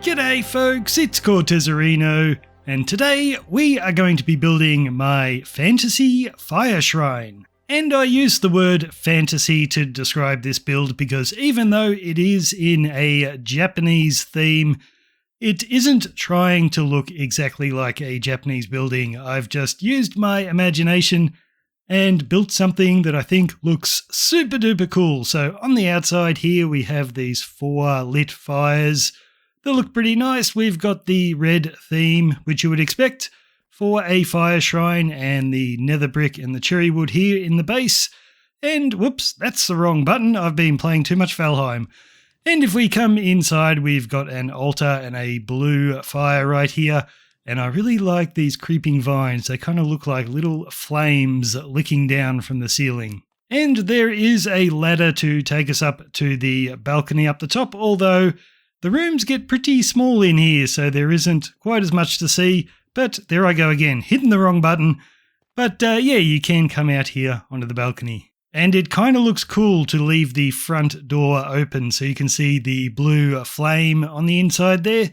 G'day folks, it's Cortezerino, and today we are going to be building my fantasy fire shrine. And I use the word fantasy to describe this build because even though it is in a Japanese theme, it isn't trying to look exactly like a Japanese building. I've just used my imagination and built something that I think looks super duper cool. So on the outside here we have these 4 lit fires. They look pretty nice. We've got the red theme, which you would expect for a fire shrine, and the nether brick and the cherry wood here in the base. And whoops, that's the wrong button. I've been playing too much Valheim. And if we come inside, we've got an altar and a blue fire right here. And I really like these creeping vines. They kind of look like little flames licking down from the ceiling. And there is a ladder to take us up to the balcony up the top, although the rooms get pretty small in here, so there isn't quite as much to see. But there I go again, hitting the wrong button. But yeah, you can come out here onto the balcony. And it kind of looks cool to leave the front door open so you can see the blue flame on the inside there.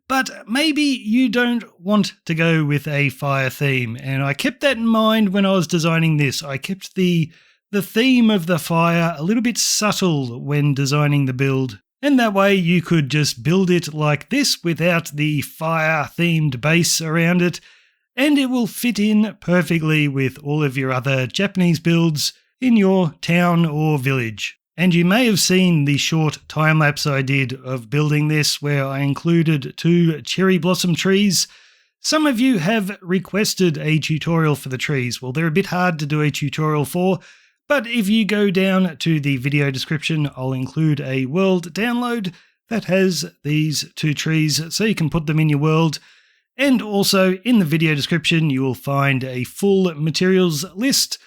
But maybe you don't want to go with a fire theme. And I kept that in mind when I was designing this. I kept the theme of the fire a little bit subtle when designing the build. And that way you could just build it like this without the fire-themed base around it, and it will fit in perfectly with all of your other Japanese builds in your town or village. And you may have seen the short time-lapse I did of building this where I included 2 cherry blossom trees. Some of you have requested a tutorial for the trees. Well, they're a bit hard to do a tutorial for, but if you go down to the video description, I'll include a world download that has these 2 trees so you can put them in your world. And also in the video description, you will find a full materials list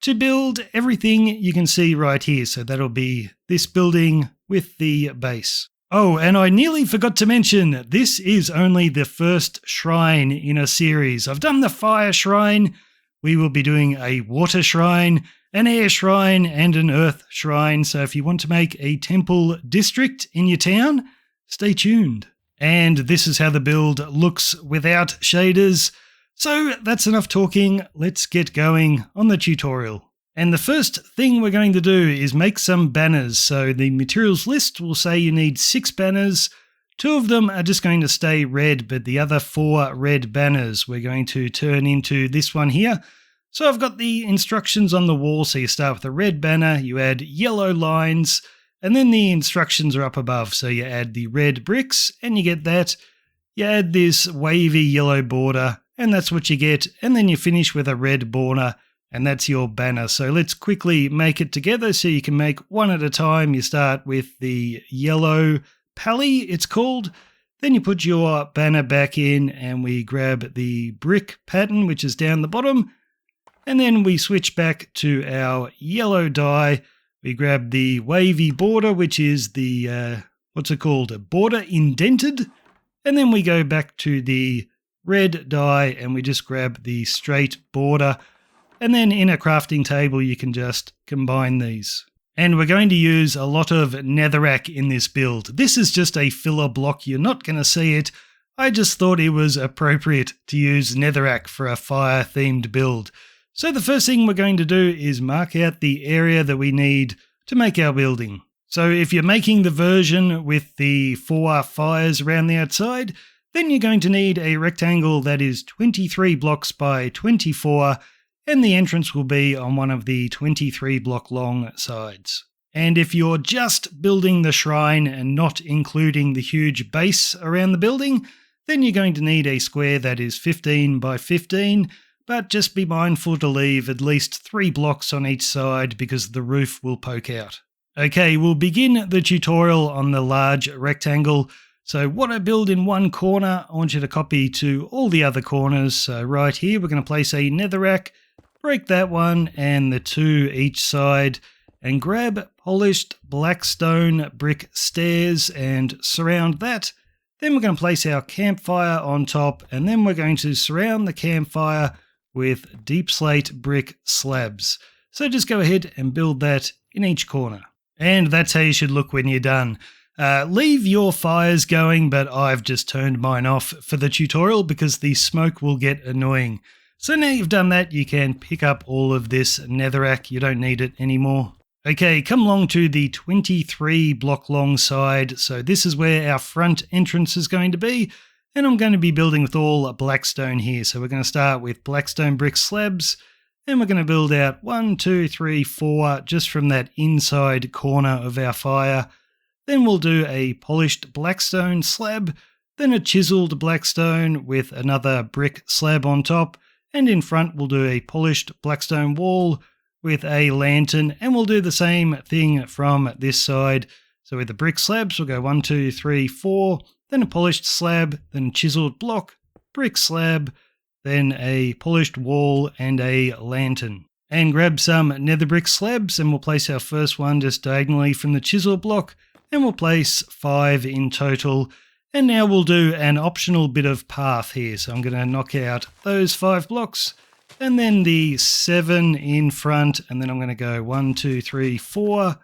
to build everything you can see right here. So that'll be this building with the base. Oh, and I nearly forgot to mention, this is only the first shrine in a series. I've done the fire shrine. We will be doing a water shrine, an air shrine, and an earth shrine. So if you want to make a temple district in your town, stay tuned. And this is how the build looks without shaders. So that's enough talking. Let's get going on the tutorial. And the first thing we're going to do is make some banners. So the materials list will say you need 6 banners. 2 of them are just going to stay red, but the other 4 red banners we're going to turn into this one here. So I've got the instructions on the wall. So you start with a red banner, you add yellow lines, and then the instructions are up above. So you add the red bricks and you get that. You add this wavy yellow border and that's what you get. And then you finish with a red border and that's your banner. So let's quickly make it together so you can make one at a time. You start with the yellow pally, it's called. Then you put your banner back in and we grab the brick pattern, which is down the bottom. And then we switch back to our yellow die. We grab the wavy border, which is the, what's it called? A border indented. And then we go back to the red die and we just grab the straight border. And then in a crafting table, you can just combine these. And we're going to use a lot of netherrack in this build. This is just a filler block. You're not going to see it. I just thought it was appropriate to use netherrack for a fire-themed build. So the first thing we're going to do is mark out the area that we need to make our building. So if you're making the version with the 4 fires around the outside, then you're going to need a rectangle that is 23 blocks by 24, and the entrance will be on one of the 23 block long sides. And if you're just building the shrine and not including the huge base around the building, then you're going to need a square that is 15 by 15, but just be mindful to leave at least 3 blocks on each side because the roof will poke out. Okay, we'll begin the tutorial on the large rectangle. So what I build in one corner, I want you to copy to all the other corners. So right here, we're going to place a netherrack, break that one and the 2 each side, and grab polished black stone brick stairs and surround that. Then we're going to place our campfire on top, and then we're going to surround the campfire with deep slate brick slabs. So just go ahead and build that in each corner. And that's how you should look when you're done. Leave your fires going, but I've just turned mine off for the tutorial because the smoke will get annoying. So now you've done that, you can pick up all of this netherrack. You don't need it anymore. Okay, come along to the 23 block long side. So this is where our front entrance is going to be. And I'm going to be building with all blackstone here. So we're going to start with blackstone brick slabs. And we're going to build out 1, 2, 3, 4 just from that inside corner of our fire. Then we'll do a polished blackstone slab, then a chiseled blackstone with another brick slab on top, and in front we'll do a polished blackstone wall with a lantern, and we'll do the same thing from this side. So with the brick slabs we'll go 1, 2, 3, 4, then a polished slab, then a chiseled block, brick slab, then a polished wall and a lantern. And grab some nether brick slabs and we'll place our first one just diagonally from the chisel block. And we'll place 5 in total. And now we'll do an optional bit of path here. So I'm going to knock out those 5 blocks and then the 7 in front. And then I'm going to go 1, 2, 3, 4,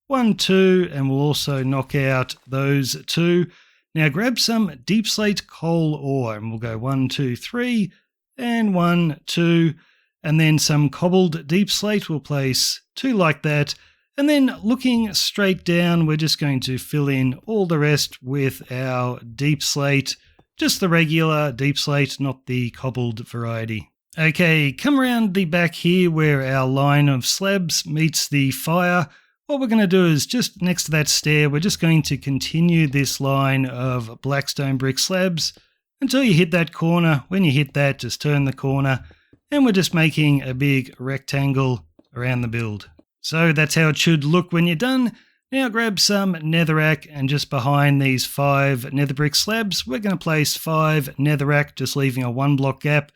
1, 2. And we'll also knock out those 2. Now grab some deep slate coal ore and we'll go 1, 2, 3 and 1, 2. And then some cobbled deep slate. We'll place 2 like that. And then looking straight down, we're just going to fill in all the rest with our deep slate, just the regular deep slate, not the cobbled variety. Okay, come around the back here where our line of slabs meets the fire. What we're going to do is just next to that stair, we're just going to continue this line of blackstone brick slabs until you hit that corner. When you hit that, just turn the corner, and we're just making a big rectangle around the build. So that's how it should look when you're done. Now grab some netherrack and just behind these 5 nether brick slabs, we're going to place 5 netherrack, just leaving a 1 block gap.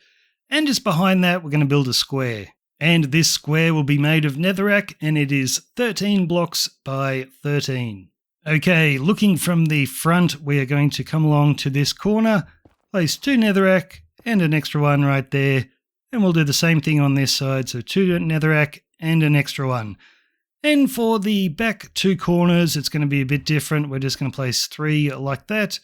And just behind that, we're going to build a square. And this square will be made of netherrack and it is 13 blocks by 13. Okay, looking from the front, we are going to come along to this corner, place 2 netherrack and an extra one right there. And we'll do the same thing on this side. So 2 netherrack and an extra one. And for the back 2 corners, it's going to be a bit different. We're just going to place 3 like that.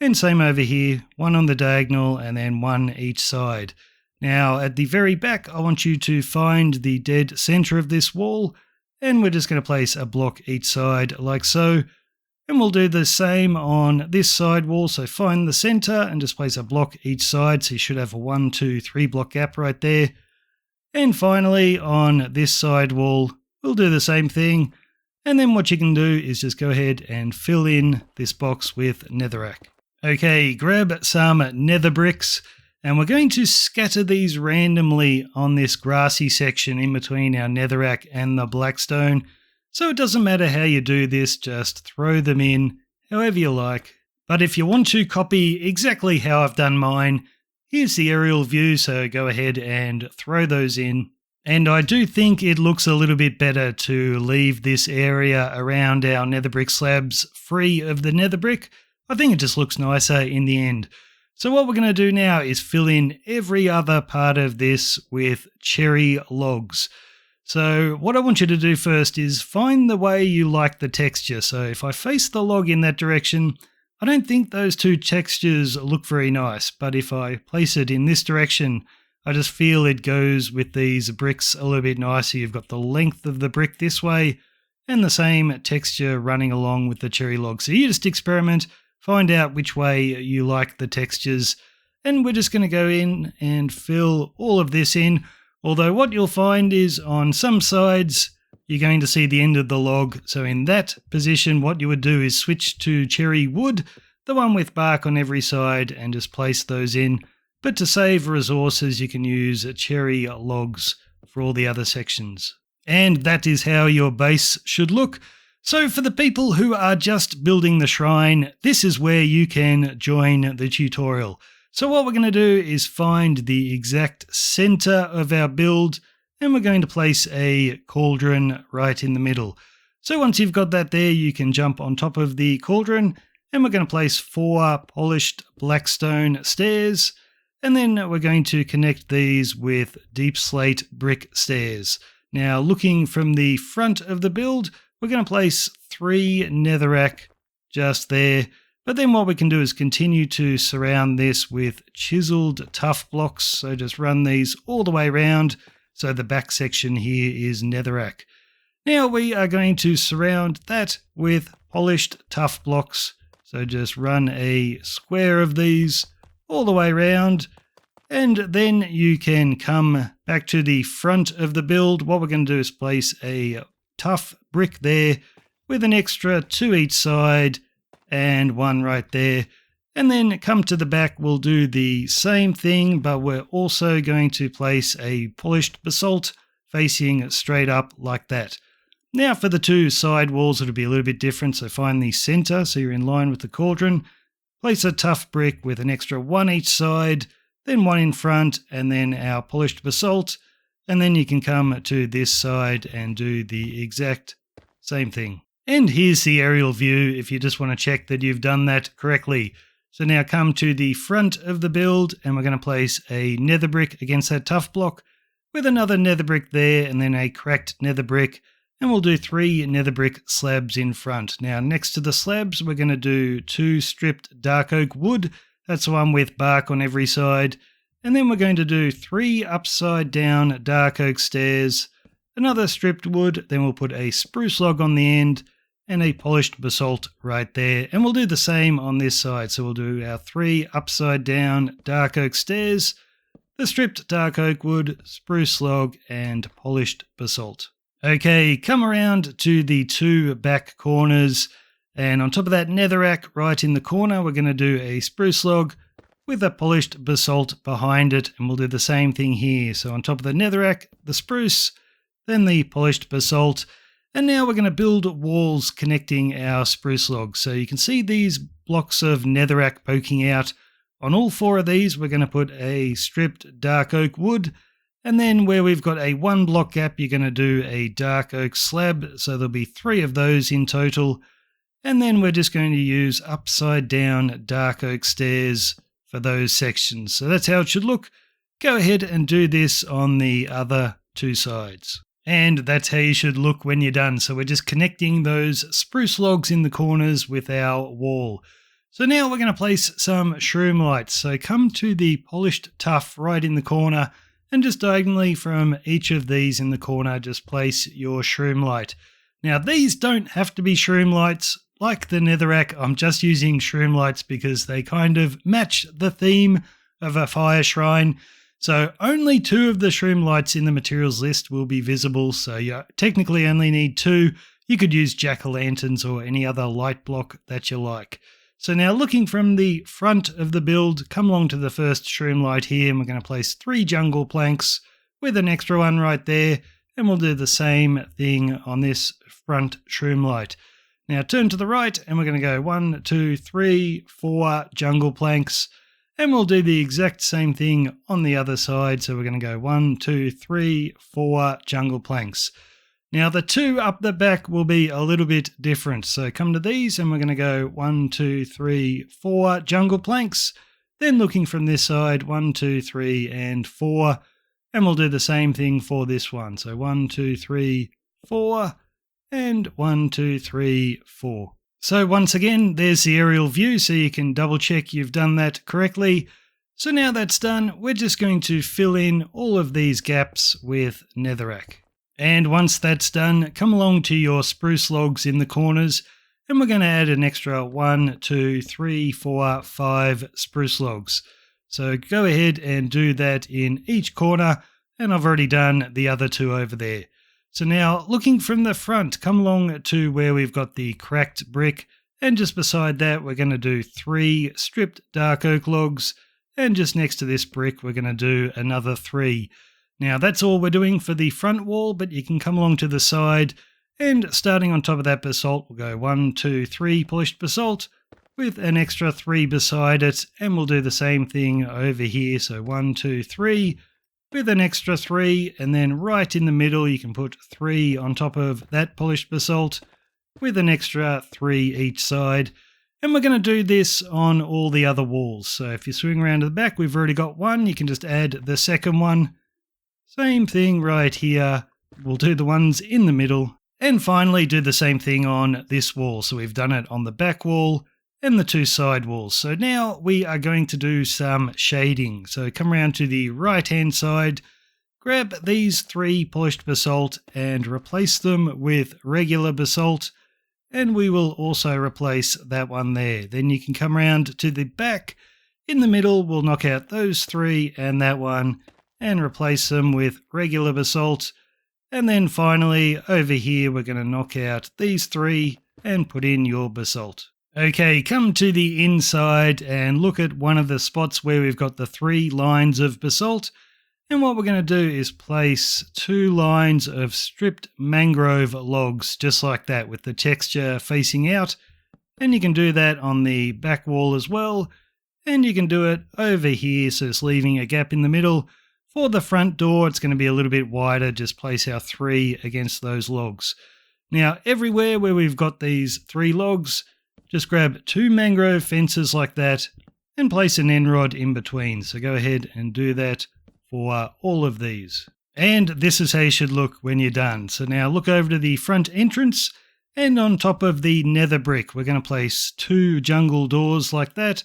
And same over here, 1 on the diagonal and then 1 each side. Now at the very back, I want you to find the dead center of this wall. And we're just going to place a block each side like so. And we'll do the same on this side wall. So find the center and just place a block each side. So you should have a 1, 2, 3 block gap right there. And finally, on this side wall, we'll do the same thing. And then what you can do is just go ahead and fill in this box with netherrack. Okay, grab some nether bricks, and we're going to scatter these randomly on this grassy section in between our netherrack and the blackstone. So it doesn't matter how you do this, just throw them in however you like. But if you want to copy exactly how I've done mine, here's the aerial view, so go ahead and throw those in. And I do think it looks a little bit better to leave this area around our nether brick slabs free of the nether brick. I think it just looks nicer in the end. So what we're going to do now is fill in every other part of this with cherry logs. So what I want you to do first is find the way you like the texture. So if I face the log in that direction, I don't think those 2 textures look very nice, but if I place it in this direction, I just feel it goes with these bricks a little bit nicer. You've got the length of the brick this way and the same texture running along with the cherry log. So you just experiment, find out which way you like the textures, and we're just going to go in and fill all of this in. Although what you'll find is on some sides, you're going to see the end of the log. So in that position, what you would do is switch to cherry wood, the one with bark on every side, and just place those in. But to save resources, you can use cherry logs for all the other sections. And that is how your base should look. So for the people who are just building the shrine, this is where you can join the tutorial. So what we're going to do is find the exact center of our build, and we're going to place a cauldron right in the middle. So once you've got that there, you can jump on top of the cauldron, and we're going to place 4 polished blackstone stairs, and then we're going to connect these with deep slate brick stairs. Now looking from the front of the build, we're going to place 3 netherrack just there. But then what we can do is continue to surround this with chiseled tough blocks. So just run these all the way around. So the back section here is netherrack. Now we are going to surround that with polished tough blocks. So just run a square of these all the way around. And then you can come back to the front of the build. What we're going to do is place a tough brick there with an extra 2 each side and 1 right there. And then come to the back, we'll do the same thing, but we're also going to place a polished basalt facing straight up like that. Now for the 2 side walls, it'll be a little bit different. So find the center so you're in line with the cauldron. Place a tough brick with an extra 1 each side, then 1 in front, and then our polished basalt. And then you can come to this side and do the exact same thing. And here's the aerial view if you just want to check that you've done that correctly. So now come to the front of the build and we're going to place a nether brick against that tough block with another nether brick there and then a cracked nether brick. And we'll do 3 nether brick slabs in front. Now next to the slabs we're going to do 2 stripped dark oak wood. That's the one with bark on every side. And then we're going to do 3 upside down dark oak stairs, another stripped wood, then we'll put a spruce log on the end and a polished basalt right there. And we'll do the same on this side. So we'll do our 3 upside down dark oak stairs, the stripped dark oak wood, spruce log, and polished basalt. Okay, come around to the 2 back corners. And on top of that netherrack right in the corner, we're going to do a spruce log with a polished basalt behind it. And we'll do the same thing here. So on top of the netherrack, the spruce, then the polished basalt. And now we're going to build walls connecting our spruce logs. So you can see these blocks of netherrack poking out. On all 4 of these, we're going to put a stripped dark oak wood. And then where we've got a 1 block gap, you're going to do a dark oak slab. So there'll be 3 of those in total. And then we're just going to use upside down dark oak stairs for those sections. So that's how it should look. Go ahead and do this on the other 2 sides. And that's how you should look when you're done. So we're just connecting those spruce logs in the corners with our wall. So now we're going to place some shroom lights. So come to the polished tuff right in the corner and just diagonally from each of these in the corner, just place your shroom light. Now these don't have to be shroom lights. Like the netherrack, I'm just using shroom lights because they kind of match the theme of a fire shrine. So only 2 of the shroom lights in the materials list will be visible. So you technically only need 2. You could use jack-o'-lanterns or any other light block that you like. So now looking from the front of the build, come along to the first shroom light here and we're going to place 3 jungle planks with an extra 1 right there. And we'll do the same thing on this front shroom light. Now turn to the right and we're going to go 1, 2, 3, 4 jungle planks. And we'll do the exact same thing on the other side. So we're going to go 1, 2, 3, 4 jungle planks. Now the 2 up the back will be a little bit different. So come to these and we're going to go 1, 2, 3, 4 jungle planks. Then looking from this side, 1, 2, 3, and 4. And we'll do the same thing for this one. So 1, 2, 3, 4, and 1, 2, 3, 4. So once again, there's the aerial view, so you can double check you've done that correctly. So now that's done, we're just going to fill in all of these gaps with netherrack. And once that's done, come along to your spruce logs in the corners, and we're going to add an extra 1, 2, 3, 4, 5 spruce logs. So go ahead and do that in each corner, and I've already done the other 2 over there. So now looking from the front, come along to where we've got the cracked brick, and just beside that we're going to do 3 stripped dark oak logs, and just next to this brick we're going to do another 3. Now that's all we're doing for the front wall, but you can come along to the side, and starting on top of that basalt we'll go 1, 2, 3 polished basalt with an extra 3 beside it, and we'll do the same thing over here. So 1, 2, 3 with an extra 3, and then right in the middle you can put 3 on top of that polished basalt with an extra 3 each side. And we're going to do this on all the other walls. So if you swing around to the back, we've already got 1. You can just add the second one. Same thing right here. We'll do the ones in the middle. And finally, do the same thing on this wall. So we've done it on the back wall and the two side walls. So now we are going to do some shading. So come around to the right-hand side, grab these 3 polished basalt and replace them with regular basalt. And we will also replace that one there. Then you can come around to the back. In the middle, we'll knock out those 3 and that one and replace them with regular basalt. And then finally, over here, we're going to knock out these 3 and put in your basalt. Okay, come to the inside and look at one of the spots where we've got the 3 lines of basalt. And what we're going to do is place 2 lines of stripped mangrove logs, just like that, with the texture facing out. And you can do that on the back wall as well. And you can do it over here, so it's leaving a gap in the middle. For the front door, it's going to be a little bit wider. Just place our 3 against those logs. Now, everywhere where we've got these 3 logs, just grab 2 mangrove fences like that and place an end rod in between. So go ahead and do that for all of these. And this is how you should look when you're done. So now look over to the front entrance, and on top of the nether brick, we're going to place 2 jungle doors like that,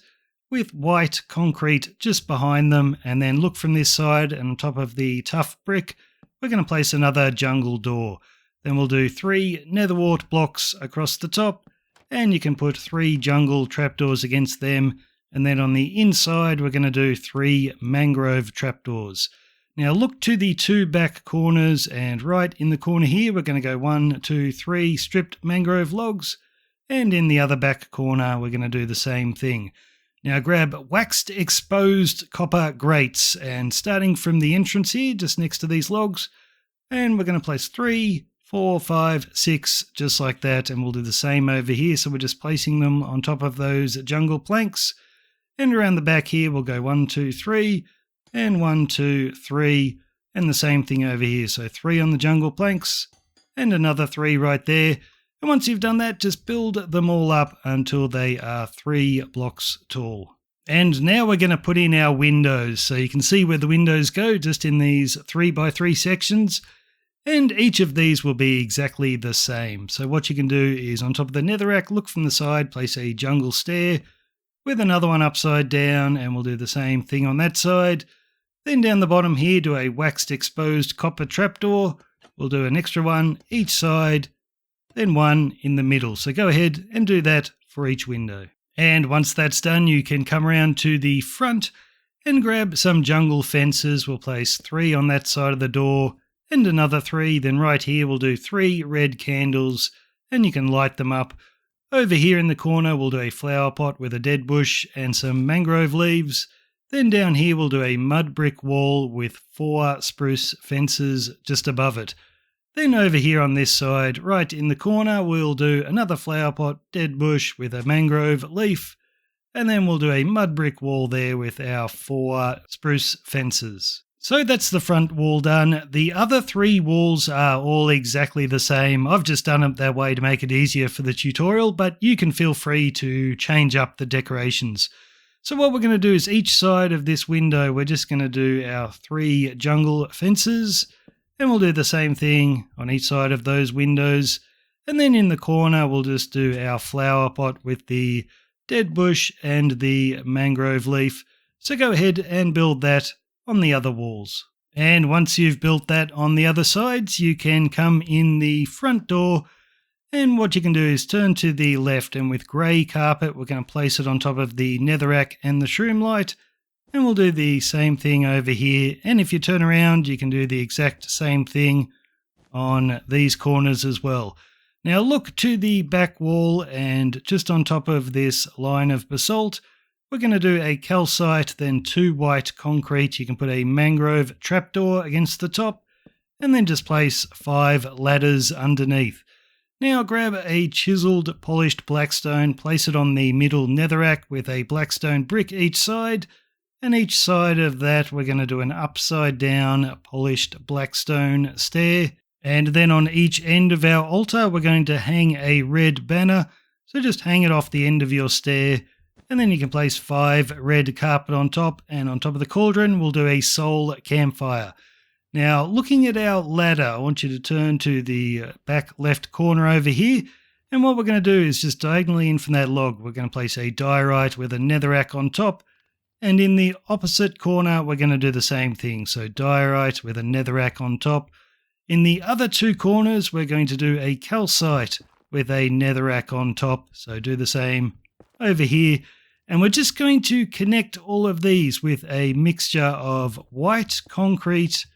with white concrete just behind them, and then look from this side, and on top of the tough brick, we're going to place another jungle door. Then we'll do 3 netherwart blocks across the top, and you can put 3 jungle trapdoors against them, and then on the inside, we're going to do 3 mangrove trapdoors. Now look to the 2 back corners, and right in the corner here, we're going to go 1, 2, 3 stripped mangrove logs, and in the other back corner, we're going to do the same thing. Now grab waxed exposed copper grates, and starting from the entrance here, just next to these logs, and we're going to place 3, 4, 5, 6, just like that, and we'll do the same over here. So we're just placing them on top of those jungle planks, and around the back here, we'll go 1, 2, 3, and 1, 2, 3, and the same thing over here. So 3 on the jungle planks, and another 3 right there. And once you've done that, just build them all up until they are 3 blocks tall. And now we're going to put in our windows. So you can see where the windows go, just in these 3x3 sections. And each of these will be exactly the same. So what you can do is on top of the netherrack, look from the side, place a jungle stair with another one upside down, and we'll do the same thing on that side. Then down the bottom here, do a waxed exposed copper trapdoor. We'll do an extra one each side, then 1 in the middle. So go ahead and do that for each window. And once that's done, you can come around to the front and grab some jungle fences. We'll place 3 on that side of the door and another 3. Then right here, we'll do 3 red candles, and you can light them up. Over here in the corner, we'll do a flower pot with a dead bush and some mangrove leaves. Then down here, we'll do a mud brick wall with 4 spruce fences just above it. Then over here on this side, right in the corner, we'll do another flower pot, dead bush with a mangrove leaf, and then we'll do a mud brick wall there with our 4 spruce fences. So that's the front wall done. The other 3 walls are all exactly the same. I've just done it that way to make it easier for the tutorial, but you can feel free to change up the decorations. So what we're going to do is each side of this window, we're just going to do our 3 jungle fences. And we'll do the same thing on each side of those windows. And then in the corner, we'll just do our flower pot with the dead bush and the mangrove leaf. So go ahead and build that on the other walls. And once you've built that on the other sides, you can come in the front door. And what you can do is turn to the left, and with grey carpet, we're going to place it on top of the netherrack and the shroom light. And we'll do the same thing over here. And if you turn around, you can do the exact same thing on these corners as well. Now look to the back wall, and just on top of this line of basalt, we're going to do a calcite, then 2 white concrete. You can put a mangrove trapdoor against the top, and then just place 5 ladders underneath. Now grab a chiseled polished blackstone, place it on the middle netherrack with a blackstone brick each side. And each side of that, we're going to do an upside down polished blackstone stair. And then on each end of our altar, we're going to hang a red banner. So just hang it off the end of your stair. And then you can place 5 red carpet on top. And on top of the cauldron, we'll do a soul campfire. Now, looking at our ladder, I want you to turn to the back left corner over here. And what we're going to do is just diagonally in from that log, we're going to place a diorite with a netherrack on top. And in the opposite corner, we're going to do the same thing. So diorite with a netherrack on top. In the other two corners, we're going to do a calcite with a netherrack on top. So do the same over here. And we're just going to connect all of these with a mixture of white concrete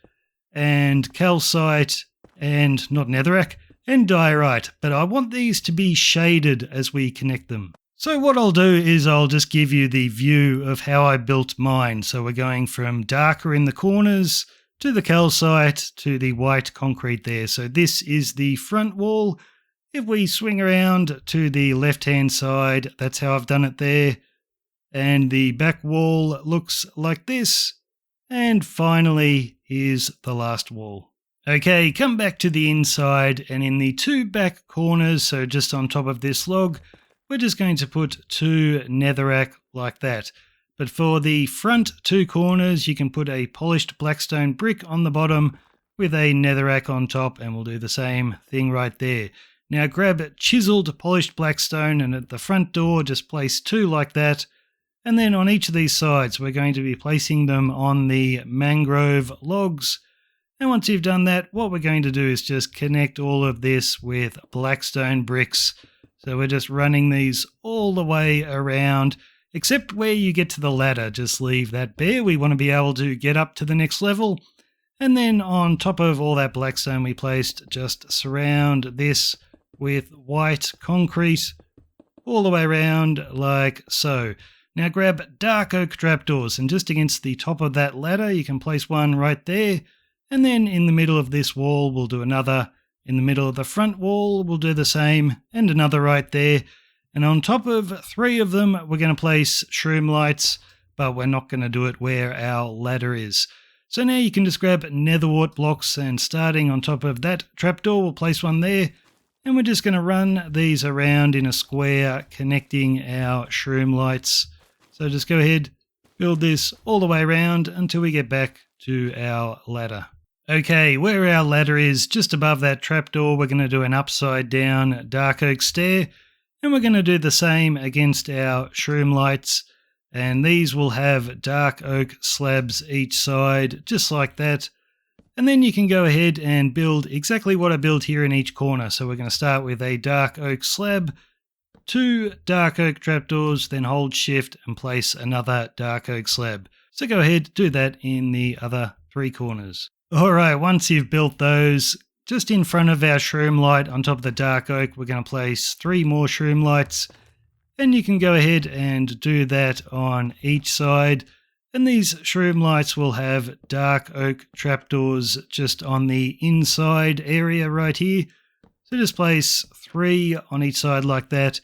and calcite and not netherrack and diorite. But I want these to be shaded as we connect them. So what I'll do is I'll just give you the view of how I built mine. So we're going from darker in the corners to the calcite to the white concrete there. So this is the front wall. If we swing around to the left-hand side, that's how I've done it there. And the back wall looks like this. And finally, here's the last wall. Okay, come back to the inside, and in the two back corners, so just on top of this log, we're just going to put two netherrack like that. But for the front two corners, you can put a polished blackstone brick on the bottom with a netherrack on top, and we'll do the same thing right there. Now grab chiseled polished blackstone, and at the front door, just place two like that. And then on each of these sides, we're going to be placing them on the mangrove logs. And once you've done that, what we're going to do is just connect all of this with blackstone bricks. So we're just running these all the way around, except where you get to the ladder, just leave that bare. We want to be able to get up to the next level. And then on top of all that blackstone we placed, just surround this with white concrete all the way around like so. Now grab dark oak trapdoors, and just against the top of that ladder you can place one right there, and then in the middle of this wall we'll do another, in the middle of the front wall we'll do the same, and another right there, and on top of three of them we're going to place shroom lights, but we're not going to do it where our ladder is. So now you can just grab netherwort blocks, and starting on top of that trapdoor we'll place one there, and we're just going to run these around in a square connecting our shroom lights. So just go ahead, build this all the way around until we get back to our ladder. Okay, where our ladder is, just above that trapdoor, we're going to do an upside down dark oak stair, and we're going to do the same against our shroom lights, and these will have dark oak slabs each side, just like that. And then you can go ahead and build exactly what I built here in each corner. So we're going to start with a dark oak slab, two dark oak trapdoors, then hold shift and place another dark oak slab. So go ahead, do that in the other three corners. Alright, once you've built those, just in front of our shroom light on top of the dark oak, we're going to place three more shroom lights. And you can go ahead and do that on each side. And these shroom lights will have dark oak trapdoors just on the inside area right here. So just place three on each side like that.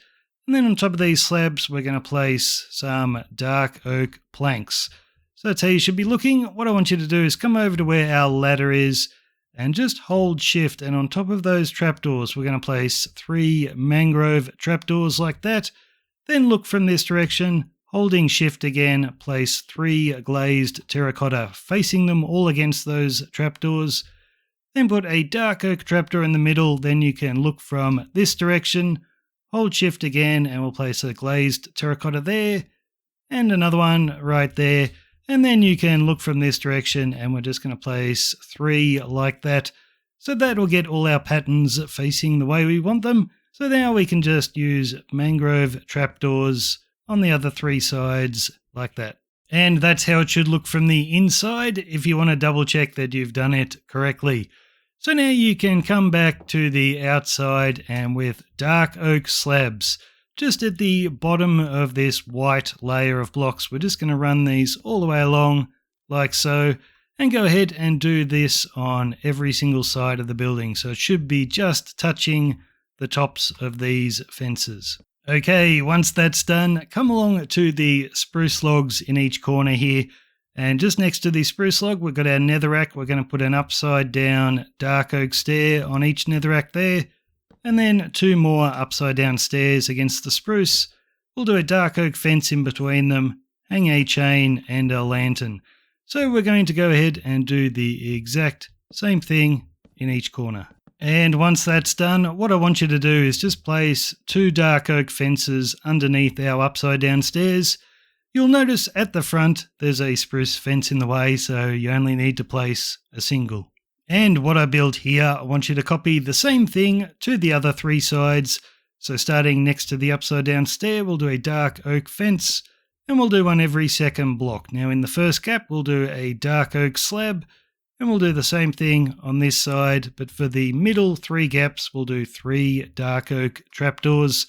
And then on top of these slabs, we're going to place some dark oak planks. So that's how you should be looking. What I want you to do is come over to where our ladder is and just hold shift. And on top of those trapdoors, we're going to place three mangrove trapdoors like that. Then look from this direction, holding shift again, place three glazed terracotta facing them all against those trapdoors. Then put a dark oak trapdoor in the middle. Then you can look from this direction, hold shift again, and we'll place a glazed terracotta there and another one right there. And then you can look from this direction, and we're just going to place three like that. So that will get all our patterns facing the way we want them. So now we can just use mangrove trapdoors on the other three sides like that. And that's how it should look from the inside if you want to double check that you've done it correctly. So now you can come back to the outside, and with dark oak slabs, just at the bottom of this white layer of blocks, we're just going to run these all the way along like so, and go ahead and do this on every single side of the building. So it should be just touching the tops of these fences. Okay, once that's done, come along to the spruce logs in each corner here. And just next to the spruce log, we've got our netherrack. We're going to put an upside down dark oak stair on each netherrack there. And then two more upside down stairs against the spruce. We'll do a dark oak fence in between them, hang a chain and a lantern. So we're going to go ahead and do the exact same thing in each corner. And once that's done, what I want you to do is just place 2 dark oak fences underneath our upside down stairs. You'll notice at the front there's a spruce fence in the way, so you only need to place a single. And what I built here, I want you to copy the same thing to the other 3 sides. So starting next to the upside down stair, we'll do a dark oak fence, and we'll do one every second block. Now in the first gap, we'll do a dark oak slab, and we'll do the same thing on this side, but for the middle 3 gaps, we'll do 3 dark oak trapdoors.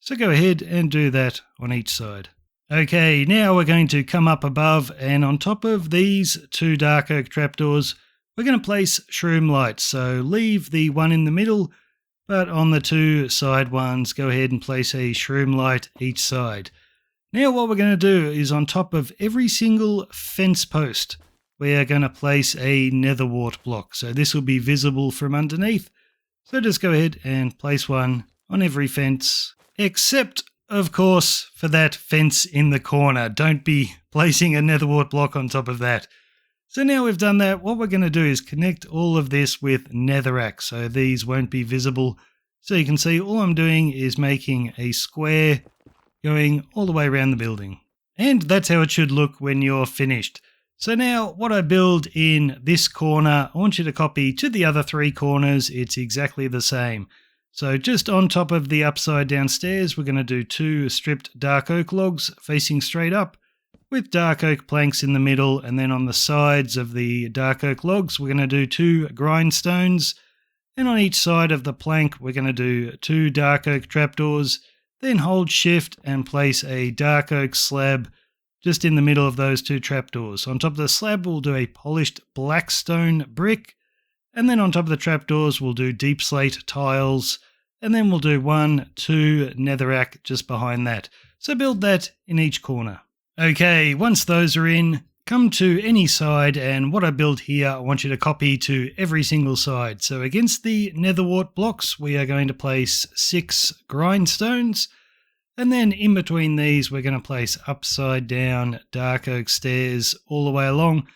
So go ahead and do that on each side. Okay, now we're going to come up above, and on top of these 2 dark oak trapdoors, we're going to place shroom lights. So leave the one in the middle, but on the 2 side ones, go ahead and place a shroom light each side. Now what we're going to do is on top of every single fence post, we are going to place a netherwart block. So this will be visible from underneath. So just go ahead and place one on every fence, except of course for that fence in the corner. Don't be placing a netherwart block on top of that. So now we've done that, what we're going to do is connect all of this with netherrack. So these won't be visible. So you can see all I'm doing is making a square going all the way around the building. And that's how it should look when you're finished. So now what I build in this corner, I want you to copy to the other 3 corners. It's exactly the same. So just on top of the upside down stairs, we're going to do 2 stripped dark oak logs facing straight up with dark oak planks in the middle. And then on the sides of the dark oak logs, we're going to do 2 grindstones. And on each side of the plank, we're going to do 2 dark oak trapdoors. Then hold shift and place a dark oak slab just in the middle of those 2 trapdoors. On top of the slab, we'll do a polished black stone brick. And then on top of the trapdoors, we'll do deep slate tiles. And then we'll do 1, 2 netherrack just behind that. So build that in each corner. Okay, once those are in, come to any side, and what I build here, I want you to copy to every single side. So against the netherwart blocks, we are going to place 6 grindstones. And then in between these, we're going to place upside down dark oak stairs all the way along.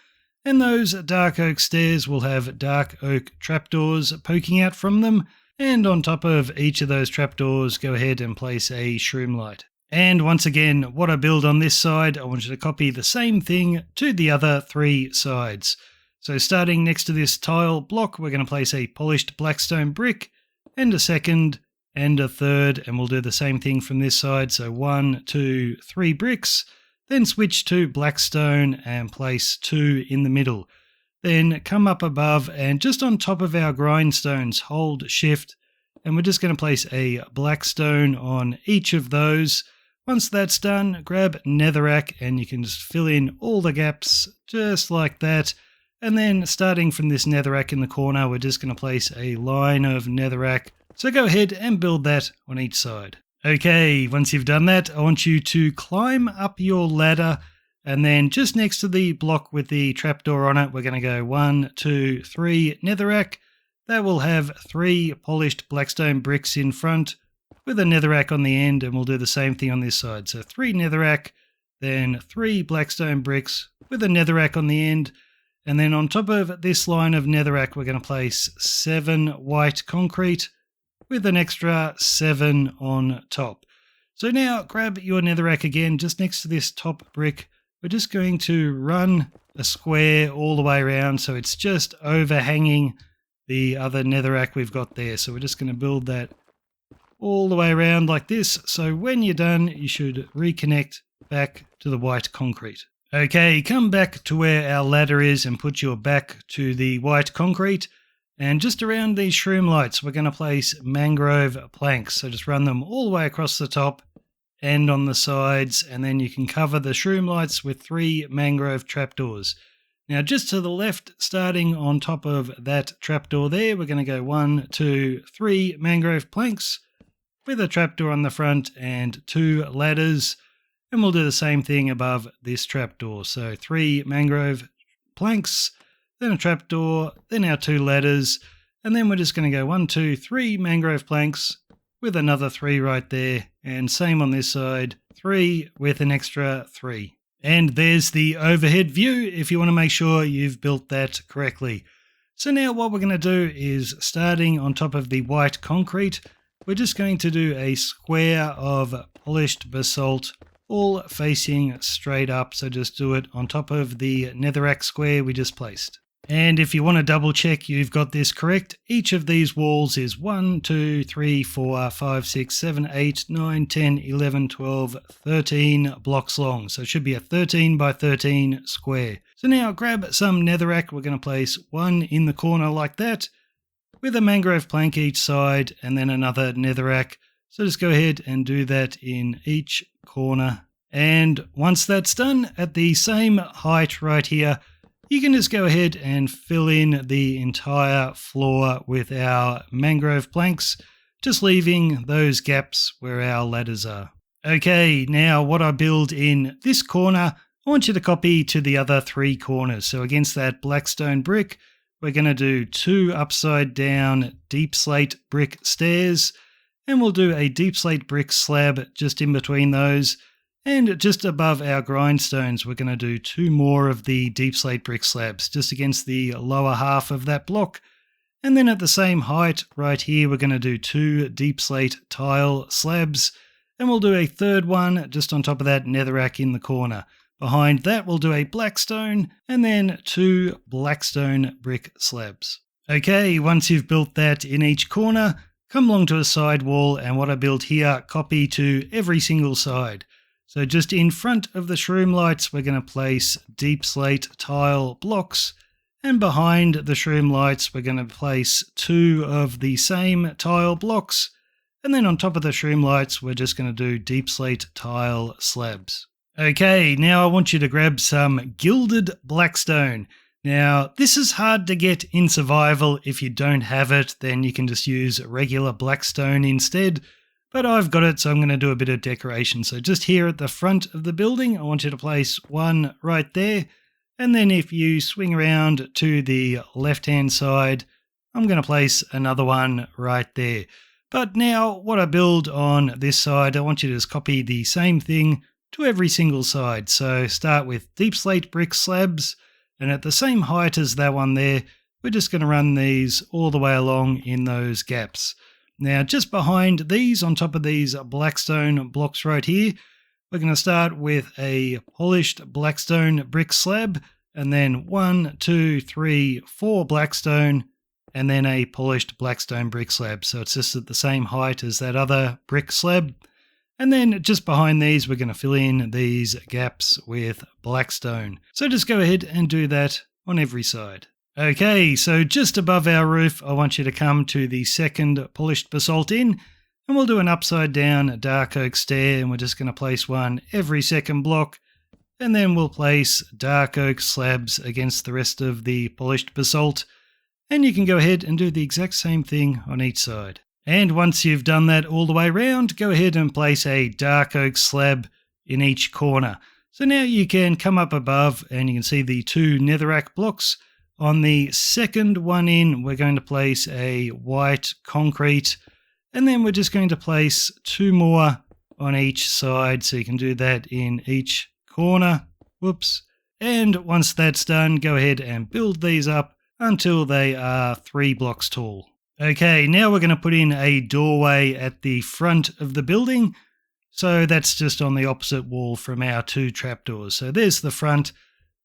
And those dark oak stairs will have dark oak trapdoors poking out from them. And on top of each of those trapdoors, go ahead and place a shroom light. And once again, what I build on this side, I want you to copy the same thing to the other 3 sides. So starting next to this tile block, we're going to place a polished blackstone brick and a second and a third, and we'll do the same thing from this side. So 1, 2, 3 bricks, then switch to blackstone and place 2 in the middle. Then come up above, and just on top of our grindstones, hold shift, and we're just going to place a blackstone on each of those. Once that's done, grab netherrack and you can just fill in all the gaps just like that. And then starting from this netherrack in the corner, we're just going to place a line of netherrack. So go ahead and build that on each side. Okay, once you've done that, I want you to climb up your ladder, and then just next to the block with the trapdoor on it, we're going to go 1, 2, 3 netherrack. That will have 3 polished blackstone bricks in front with a netherrack on the end, and we'll do the same thing on this side. So 3 netherrack, then 3 blackstone bricks with a netherrack on the end, and then on top of this line of netherrack, we're going to place 7 white concrete with an extra 7 on top. So now grab your netherrack again, just next to this top brick. We're just going to run a square all the way around, so it's just overhanging the other netherrack we've got there. So we're just going to build that all the way around like this. So when you're done, you should reconnect back to the white concrete. Okay, come back to where our ladder is and put your back to the white concrete. And just around these shroom lights, we're going to place mangrove planks. So just run them all the way across the top and on the sides, and then you can cover the shroom lights with 3 mangrove trapdoors. Now just to the left, starting on top of that trapdoor there, we're going to go 1, 2, 3 mangrove planks with a trapdoor on the front and 2 ladders. And we'll do the same thing above this trapdoor. So 3 mangrove planks, then a trapdoor, then our 2 ladders, and then we're just going to go 1, 2, 3 mangrove planks with another 3 right there, and same on this side, 3 with an extra 3. And there's the overhead view if you want to make sure you've built that correctly. So now what we're going to do is, starting on top of the white concrete, we're just going to do a square of polished basalt, all facing straight up. So just do it on top of the netherrack square we just placed. And if you want to double check you've got this correct, each of these walls is 1, 2, 3, 4, 5, 6, 7, 8, 9, 10, 11, 12, 13 blocks long. So it should be a 13 by 13 square. So now grab some netherrack. We're going to place one in the corner like that, with a mangrove plank each side, and then another netherrack. So just go ahead and do that in each corner. And once that's done, at the same height right here, you can just go ahead and fill in the entire floor with our mangrove planks, just leaving those gaps where our ladders are. Okay, now what I build in this corner, I want you to copy to the other 3 corners. So against that black stone brick, we're going to do 2 upside down deep slate brick stairs, and we'll do a deep slate brick slab just in between those. And just above our grindstones, we're going to do 2 more of the deep slate brick slabs just against the lower half of that block. And then at the same height right here, we're going to do 2 deep slate tile slabs. And we'll do a 3rd one just on top of that netherrack in the corner. Behind that, we'll do a blackstone and then 2 blackstone brick slabs. Okay, once you've built that in each corner, come along to a side wall, and what I built here, copy to every single side. So just in front of the shroom lights, we're going to place deep slate tile blocks, and behind the shroom lights, we're going to place 2 of the same tile blocks, and then on top of the shroom lights, we're just going to do deep slate tile slabs. Okay, now I want you to grab some gilded blackstone. Now, this is hard to get in survival. If you don't have it, then you can just use regular blackstone instead. But I've got it, so I'm going to do a bit of decoration. So just here at the front of the building, I want you to place 1 right there. And then if you swing around to the left-hand side, I'm going to place another one right there. But now what I build on this side, I want you to just copy the same thing to every single side. So start with deep slate brick slabs, and at the same height as that one there, we're just going to run these all the way along in those gaps. Now, just behind these, on top of these blackstone blocks right here, we're going to start with a polished blackstone brick slab, and then 1, 2, 3, 4 blackstone, and then a polished blackstone brick slab. So it's just at the same height as that other brick slab. And then just behind these, we're going to fill in these gaps with blackstone. So just go ahead and do that on every side. Okay, so just above our roof, I want you to come to the second polished basalt in, and we'll do an upside down dark oak stair, and we're just going to place 1 every second block, and then we'll place dark oak slabs against the rest of the polished basalt, and you can go ahead and do the exact same thing on each side. And once you've done that all the way around, go ahead and place a dark oak slab in each corner. So now you can come up above and you can see the 2 netherrack blocks. On the second one in, we're going to place a white concrete, and then we're just going to place 2 more on each side, so you can do that in each corner. Whoops. And once that's done, go ahead and build these up until they are 3 blocks tall. Okay, now we're going to put in a doorway at the front of the building, so that's just on the opposite wall from our 2 trapdoors. So there's the front.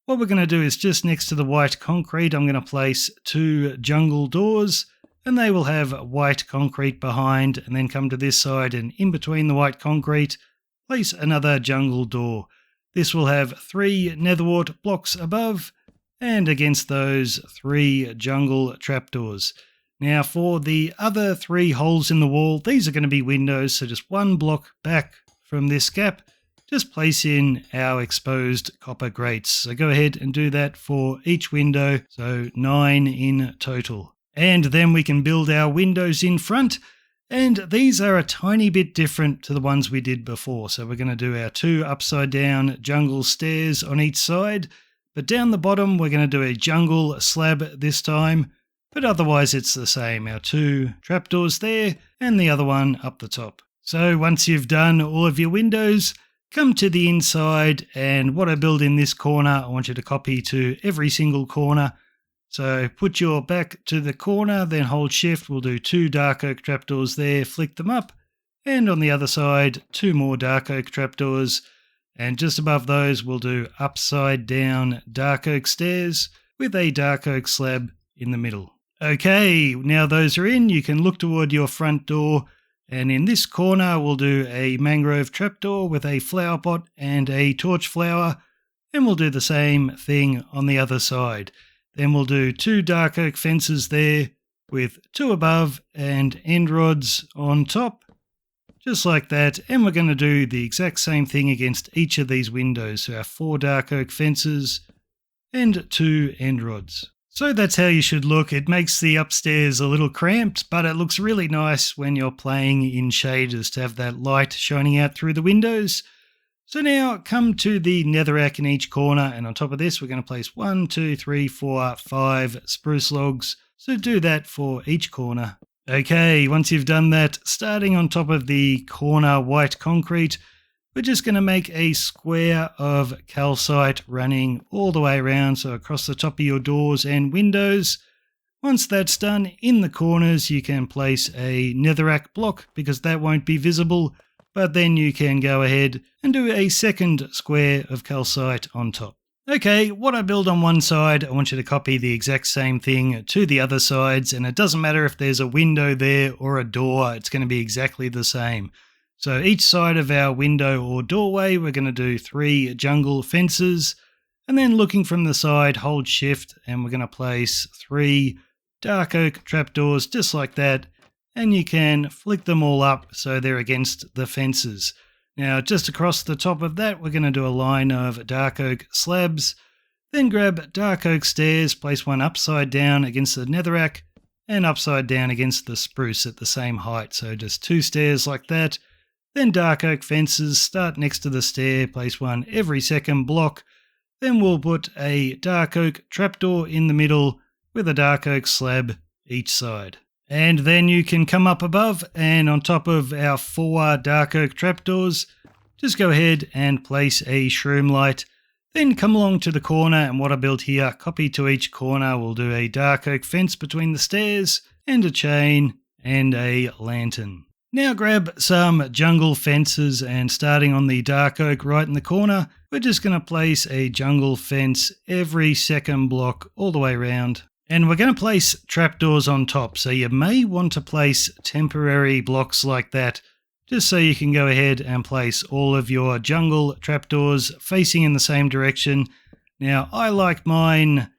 What we're going to do is just next to the white concrete, I'm going to place 2 jungle doors, and they will have white concrete behind, and then come to this side, and in between the white concrete, place another jungle door. This will have 3 netherwort blocks above, and against those 3 jungle trapdoors. Now for the other 3 holes in the wall, these are going to be windows, so just 1 block back from this gap, just place in our exposed copper grates. So go ahead and do that for each window, so 9 in total. And then we can build our windows in front, and these are a tiny bit different to the ones we did before. So we're going to do our 2 upside down jungle stairs on each side, but down the bottom we're going to do a jungle slab this time, but otherwise it's the same. Our 2 trapdoors there, and the other one up the top. So once you've done all of your windows, come to the inside, and what I build in this corner, I want you to copy to every single corner. So put your back to the corner, then hold shift. We'll do 2 dark oak trapdoors there, flick them up. And on the other side, 2 more dark oak trapdoors. And just above those, we'll do upside down dark oak stairs with a dark oak slab in the middle. Okay, now those are in, you can look toward your front door. And in this corner, we'll do a mangrove trapdoor with a flower pot and a torch flower. And we'll do the same thing on the other side. Then we'll do 2 dark oak fences there with 2 above and end rods on top, just like that. And we're going to do the exact same thing against each of these windows. So our 4 dark oak fences and 2 end rods. So that's how you should look. It makes the upstairs a little cramped, but it looks really nice when you're playing in shaders to have that light shining out through the windows. So now come to the netherrack in each corner, and on top of this we're going to place 1, 2, 3, 4, 5 spruce logs. So do that for each corner. Okay, once you've done that, starting on top of the corner white concrete, we're just going to make a square of calcite running all the way around, so across the top of your doors and windows. Once that's done, in the corners you can place a netherrack block because that won't be visible. But then you can go ahead and do a second square of calcite on top. Okay, what I build on one side, I want you to copy the exact same thing to the other sides, and it doesn't matter if there's a window there or a door, it's going to be exactly the same. So each side of our window or doorway, we're going to do 3 jungle fences, and then looking from the side, hold shift, and we're going to place 3 dark oak trapdoors just like that. And you can flick them all up so they're against the fences. Now, just across the top of that, we're going to do a line of dark oak slabs. Then grab dark oak stairs, place one upside down against the netherrack and upside down against the spruce at the same height. So just 2 stairs like that. Then dark oak fences, start next to the stair, place one every second block. Then we'll put a dark oak trapdoor in the middle with a dark oak slab each side. And then you can come up above, and on top of our 4 dark oak trapdoors, just go ahead and place a shroom light. Then come along to the corner, and what I built here, copy to each corner. We'll do a dark oak fence between the stairs, and a chain, and a lantern. Now grab some jungle fences, and starting on the dark oak right in the corner, we're just going to place a jungle fence every second block all the way around. And we're going to place trapdoors on top, so you may want to place temporary blocks like that, just so you can go ahead and place all of your jungle trapdoors facing in the same direction. Now, I like mine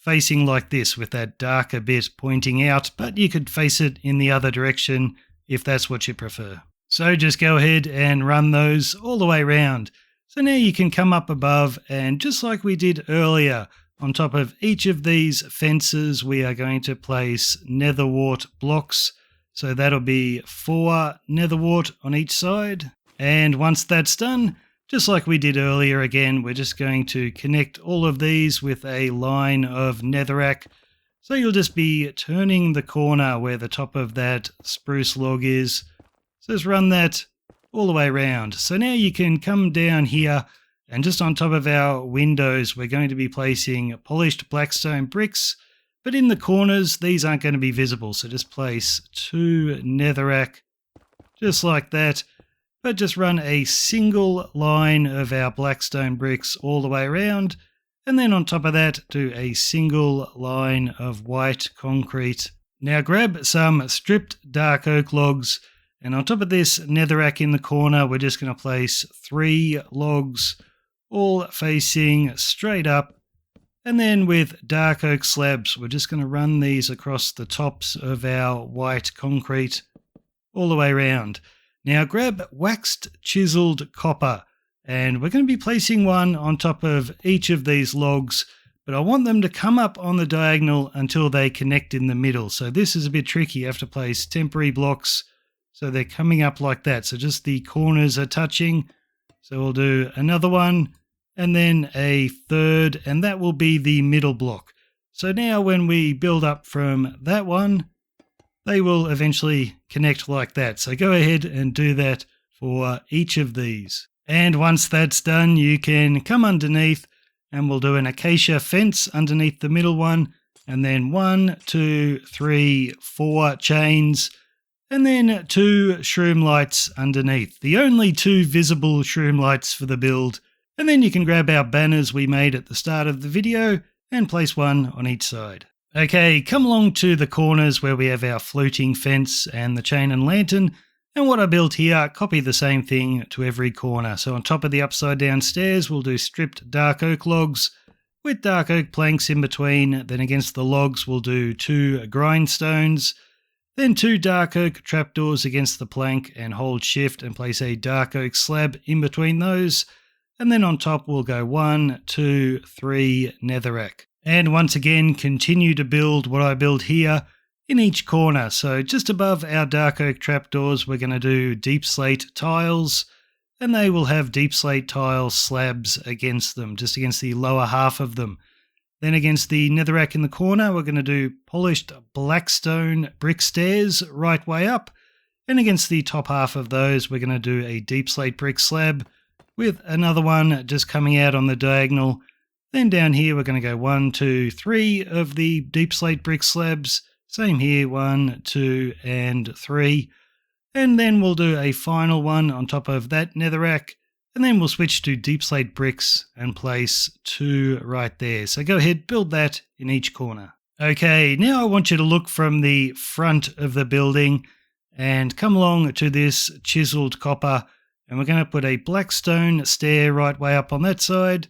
facing like this with that darker bit pointing out, but you could face it in the other direction if that's what you prefer. So just go ahead and run those all the way around. So now you can come up above, and just like we did earlier, on top of each of these fences, we are going to place netherwart blocks. So that'll be 4 netherwart on each side. And once that's done, just like we did earlier again, we're just going to connect all of these with a line of netherrack. So you'll just be turning the corner where the top of that spruce log is. So just run that all the way around. So now you can come down here, and just on top of our windows, we're going to be placing polished blackstone bricks. But in the corners, these aren't going to be visible. So just place 2 netherrack, just like that. But just run a single line of our blackstone bricks all the way around. And then on top of that, do a single line of white concrete. Now grab some stripped dark oak logs. And on top of this netherrack in the corner, we're just going to place 3 logs all facing straight up. And then with dark oak slabs, we're just going to run these across the tops of our white concrete all the way around. Now grab waxed chiseled copper, and we're going to be placing one on top of each of these logs, but I want them to come up on the diagonal until they connect in the middle. So this is a bit tricky. You have to place temporary blocks so they're coming up like that. So just the corners are touching. So we'll do another one, and then a third, and that will be the middle block. So now when we build up from that one, they will eventually connect like that. So go ahead and do that for each of these. And once that's done, you can come underneath and we'll do an acacia fence underneath the middle one. And then 1, 2, 3, 4 chains. And then 2 shroom lights underneath. The only 2 visible shroom lights for the build. And then you can grab our banners we made at the start of the video and place one on each side. Okay, come along to the corners where we have our floating fence and the chain and lantern. And what I built here, copy the same thing to every corner. So on top of the upside down stairs, we'll do stripped dark oak logs with dark oak planks in between. Then against the logs, we'll do 2 grindstones. Then 2 dark oak trapdoors against the plank and hold shift and place a dark oak slab in between those. And then on top, we'll go 1, 2, 3 netherrack. And once again, continue to build what I build here in each corner. So just above our dark oak trapdoors, we're going to do deep slate tiles, and they will have deep slate tile slabs against them, just against the lower half of them. Then against the netherrack in the corner, we're going to do polished blackstone brick stairs right way up. And against the top half of those, we're going to do a deep slate brick slab with another one just coming out on the diagonal. Then down here, we're going to go 1, 2, 3 of the deep slate brick slabs. Same here, 1, 2, and 3. And then we'll do a final one on top of that netherrack. And then we'll switch to deep slate bricks and place 2 right there. So go ahead, build that in each corner. Okay, now I want you to look from the front of the building and come along to this chiseled copper. And we're going to put a blackstone stair right way up on that side.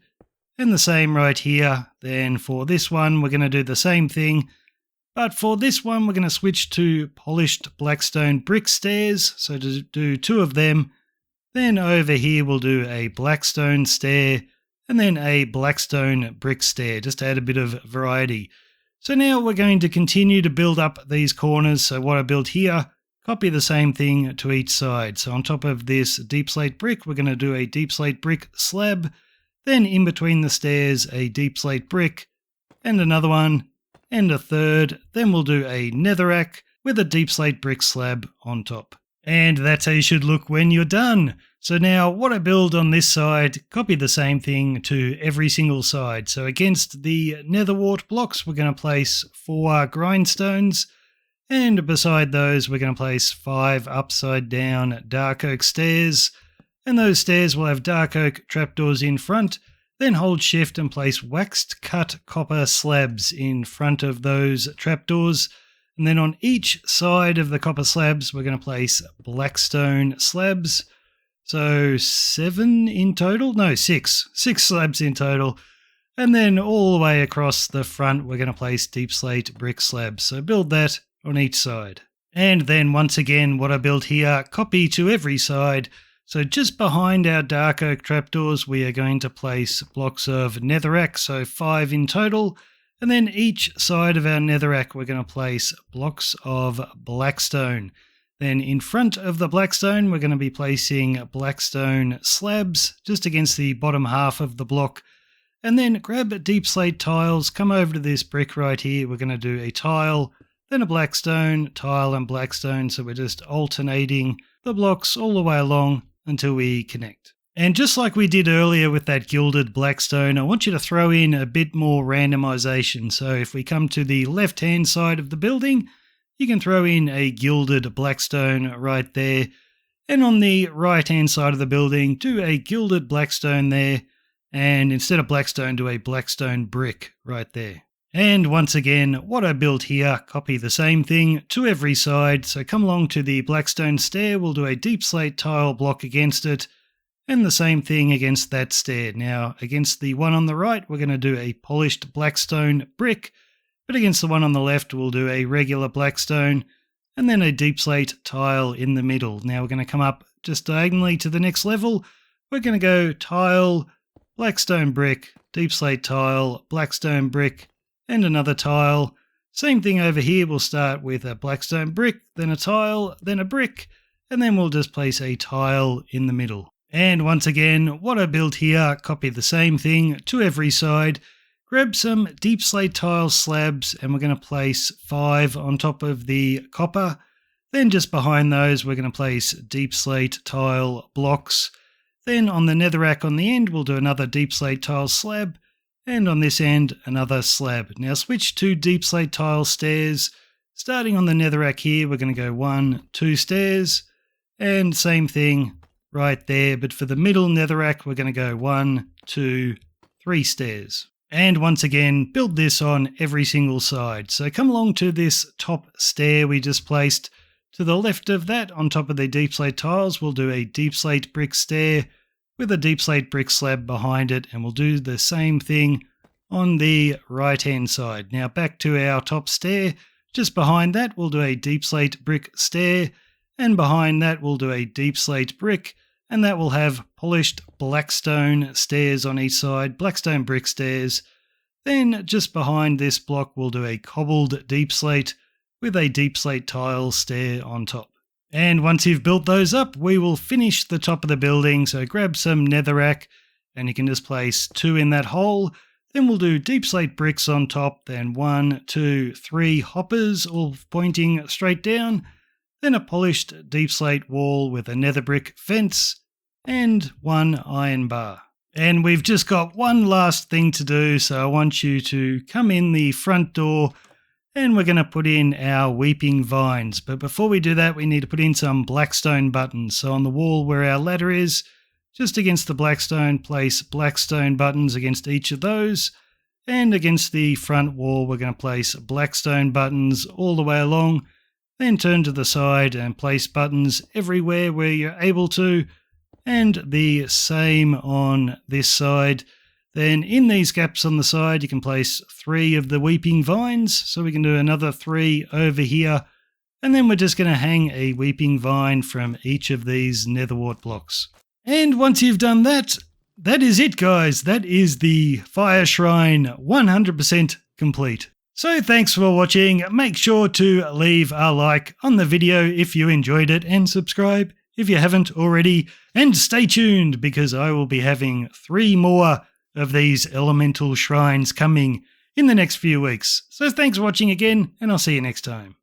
And the same right here. Then for this one, we're going to do the same thing. But for this one, we're going to switch to polished blackstone brick stairs. So to do 2 of them. Then over here, we'll do a blackstone stair and then a blackstone brick stair, just to add a bit of variety. So now we're going to continue to build up these corners. So what I built here, copy the same thing to each side. So on top of this deep slate brick, we're going to do a deep slate brick slab. Then in between the stairs, a deep slate brick and another one. And a third, then we'll do a netherrack with a deep slate brick slab on top. And that's how you should look when you're done. So now what I build on this side, copy the same thing to every single side. So against the nether wart blocks, we're going to place 4 grindstones. And beside those, we're going to place 5 upside down dark oak stairs. And those stairs will have dark oak trapdoors in front. Then hold shift and place waxed cut copper slabs in front of those trapdoors. And then on each side of the copper slabs, we're going to place blackstone slabs. So 7 in total? No, 6. 6 slabs in total. And then all the way across the front, we're going to place deep slate brick slabs. So build that on each side. And then once again, what I built here, copy to every side. So just behind our dark oak trapdoors, we are going to place blocks of netherrack, so 5 in total. And then each side of our netherrack, we're going to place blocks of blackstone. Then in front of the blackstone, we're going to be placing blackstone slabs just against the bottom half of the block. And then grab deep slate tiles, come over to this brick right here. We're going to do a tile, then a blackstone, tile and blackstone. So we're just alternating the blocks all the way along until we connect. And just like we did earlier with that gilded blackstone, I want you to throw in a bit more randomization. So if we come to the left-hand side of the building, you can throw in a gilded blackstone right there. And on the right-hand side of the building, do a gilded blackstone there. And instead of blackstone, do a blackstone brick right there. And once again, what I built here, copy the same thing to every side. So come along to the blackstone stair, we'll do a deep slate tile block against it, and the same thing against that stair. Now, against the one on the right, we're going to do a polished blackstone brick, but against the one on the left, we'll do a regular blackstone, and then a deep slate tile in the middle. Now we're going to come up just diagonally to the next level. We're going to go tile, blackstone brick, deep slate tile, blackstone brick, and another tile. Same thing over here, we'll start with a blackstone brick, then a tile, then a brick, and then we'll just place a tile in the middle. And once again, what I built here, copy the same thing to every side. Grab some deep slate tile slabs, and we're going to place 5 on top of the copper. Then just behind those, we're going to place deep slate tile blocks. Then on the netherrack on the end, we'll do another deep slate tile slab, and on this end, another slab. Now switch to deep slate tile stairs. Starting on the netherrack here, we're going to go 1, 2 stairs, and same thing right there, but for the middle netherrack, we're going to go 1, 2, 3 stairs. And once again, build this on every single side. So come along to this top stair we just placed. To the left of that, on top of the deep slate tiles, we'll do a deep slate brick stair with a deep slate brick slab behind it, and we'll do the same thing on the right hand side. Now back to our top stair. Just behind that, we'll do a deep slate brick stair, and behind that, we'll do a deep slate brick, and that will have polished blackstone stairs on each side, blackstone brick stairs. Then just behind this block, we'll do a cobbled deep slate with a deep slate tile stair on top. And once you've built those up, we will finish the top of the building. So grab some netherrack, and you can just place 2 in that hole. Then we'll do deep slate bricks on top, then 1, 2, 3 hoppers, all pointing straight down. Then a polished deep slate wall with a nether brick fence, and 1 iron bar. And we've just got one last thing to do, so I want you to come in the front door, and we're going to put in our weeping vines. But before we do that, we need to put in some blackstone buttons. So on the wall where our ladder is, just against the blackstone, place blackstone buttons against each of those. And against the front wall, we're going to place blackstone buttons all the way along. Then turn to the side and place buttons everywhere where you're able to. And the same on this side. Then in these gaps on the side, you can place 3 of the weeping vines. So we can do another 3 over here. And then we're just going to hang a weeping vine from each of these netherwart blocks. And once you've done that, that is it, guys. That is the fire shrine 100% complete. So thanks for watching. Make sure to leave a like on the video if you enjoyed it, and subscribe if you haven't already. And stay tuned, because I will be having 3 more of these elemental shrines coming in the next few weeks. So thanks for watching again, and I'll see you next time.